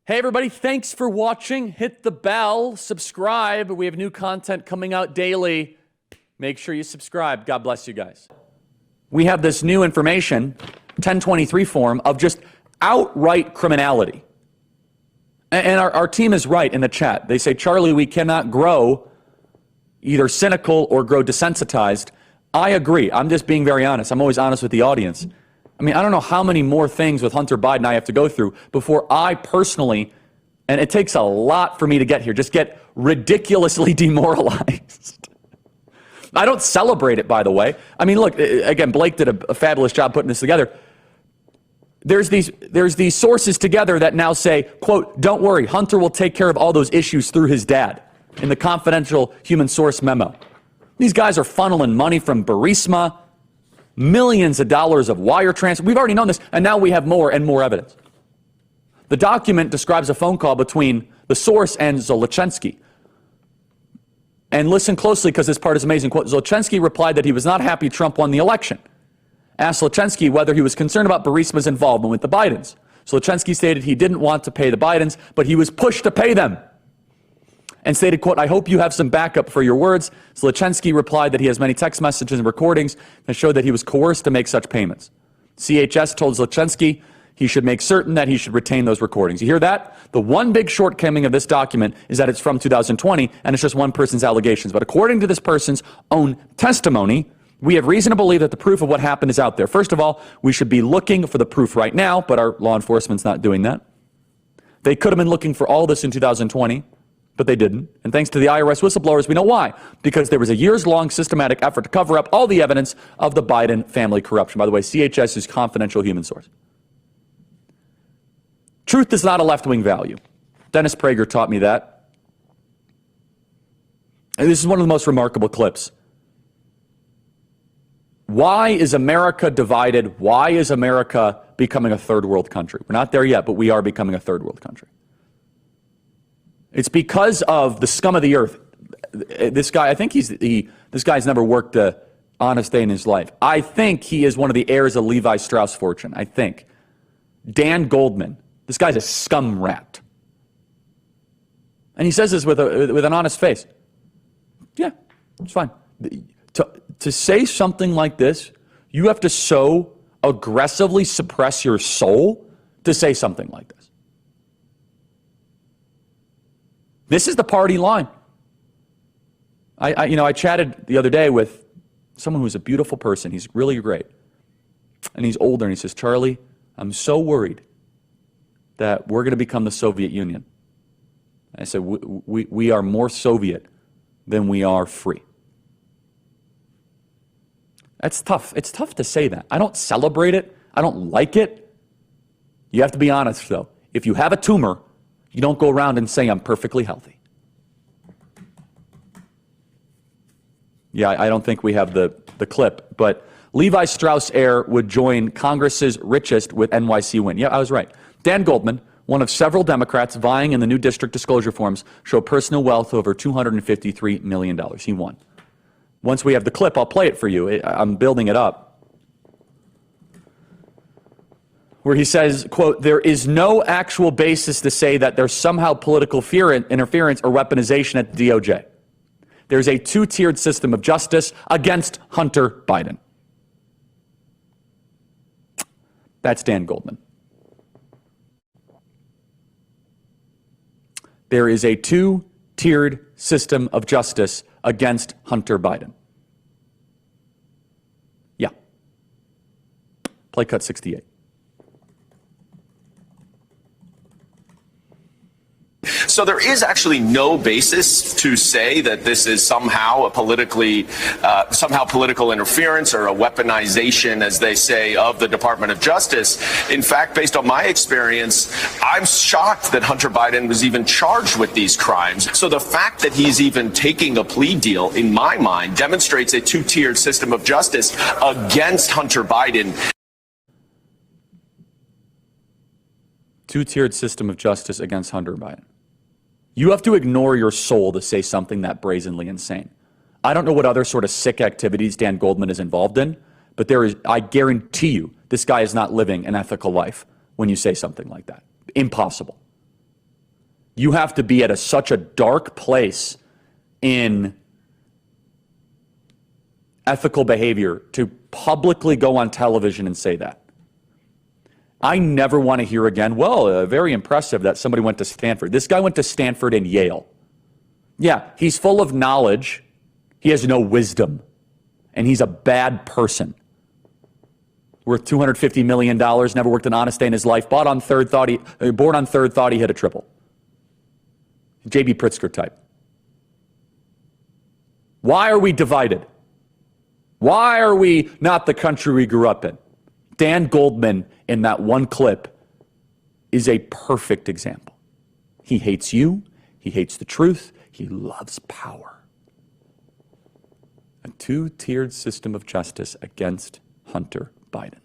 Hey everybody, thanks for watching. Hit the bell, subscribe. We have new content coming out daily. Make sure you subscribe. God bless you guys. We have this new information, 1023 form, of just outright criminality. And our team is right in the chat. They say, Charlie, we cannot grow either cynical or grow desensitized. I agree. I'm just being very honest. I'm always honest with the audience. I mean, I don't know how many more things with Hunter Biden I have to go through before I personally, and it takes a lot for me to get here, just get ridiculously demoralized. I don't celebrate it, by the way. I mean, look, again, Blake did a fabulous job putting this together. There's these sources together that now say, quote, don't worry, Hunter will take care of all those issues through his dad, in the confidential human source memo. These guys are funneling money from Burisma, millions of dollars of wire transfer. We've already known this, and now we have more and more evidence. The document describes a phone call between the source and Zlochensky. And listen closely because this part is amazing. Quote, Zlochensky replied that he was not happy Trump won the election. Asked Zlochensky whether he was concerned about Burisma's involvement with the Bidens. Zlochensky stated he didn't want to pay the Bidens, but he was pushed to pay them. And stated, quote, I hope you have some backup for your words. Zlochensky replied that he has many text messages and recordings that show that he was coerced to make such payments. CHS told Zlochensky he should make certain that he should retain those recordings. You hear that? The one big shortcoming of this document is that it's from 2020, and it's just one person's allegations. But according to this person's own testimony, we have reason to believe that the proof of what happened is out there. First of all, we should be looking for the proof right now, but our law enforcement's not doing that. They could have been looking for all this in 2020. But they didn't. And thanks to the IRS whistleblowers, we know why. Because there was a years-long systematic effort to cover up all the evidence of the Biden family corruption. By the way, CHS is confidential human source. Truth is not a left-wing value. Dennis Prager taught me that. And this is one of the most remarkable clips. Why is America divided? Why is America becoming a third world country? We're not there yet, but we are becoming a third world country. It's because of the scum of the earth. This guy, I think this guy's never worked an honest day in his life. I think he is one of the heirs of Levi Strauss fortune. I think. Dan Goldman. This guy's a scum rat. And he says this with an honest face. Yeah, it's fine. To say something like this, you have to so aggressively suppress your soul to say something like this. This is the party line. I chatted the other day with someone who's a beautiful person. He's really great. And he's older, and he says, Charlie, I'm so worried that we're going to become the Soviet Union. I said, we are more Soviet than we are free. That's tough. It's tough to say that. I don't celebrate it. I don't like it. You have to be honest, though. If you have a tumor, you don't go around and say, I'm perfectly healthy. Yeah, I don't think we have the clip, but Levi Strauss heir would join Congress's richest with NYC win. Yeah, I was right. Dan Goldman, one of several Democrats vying in the new district disclosure forms, show personal wealth over $253 million. He won. Once we have the clip, I'll play it for you. I'm building it up. Where he says, quote, there is no actual basis to say that there's somehow political interference or weaponization at the DOJ. There's a two-tiered system of justice against Hunter Biden. That's Dan Goldman. There is a two-tiered system of justice against Hunter Biden. Yeah. Play cut 68. So there is actually no basis to say that this is somehow a political interference or a weaponization, as they say, of the Department of Justice. In fact, based on my experience, I'm shocked that Hunter Biden was even charged with these crimes. So the fact that he's even taking a plea deal, in my mind, demonstrates a two-tiered system of justice against Hunter Biden. Two-tiered system of justice against Hunter Biden. You have to ignore your soul to say something that brazenly insane. I don't know what other sort of sick activities Dan Goldman is involved in, but I guarantee you, this guy is not living an ethical life when you say something like that. Impossible. You have to be at such a dark place in ethical behavior to publicly go on television and say that. I never want to hear again, well, very impressive that somebody went to Stanford. This guy went to Stanford and Yale. Yeah, he's full of knowledge. He has no wisdom. And he's a bad person. Worth $250 million, never worked an honest day in his life, born on third, thought he hit a triple. J.B. Pritzker type. Why are we divided? Why are we not the country we grew up in? Dan Goldman, in that one clip, is a perfect example. He hates you. He hates the truth. He loves power. A two-tiered system of justice against Hunter Biden.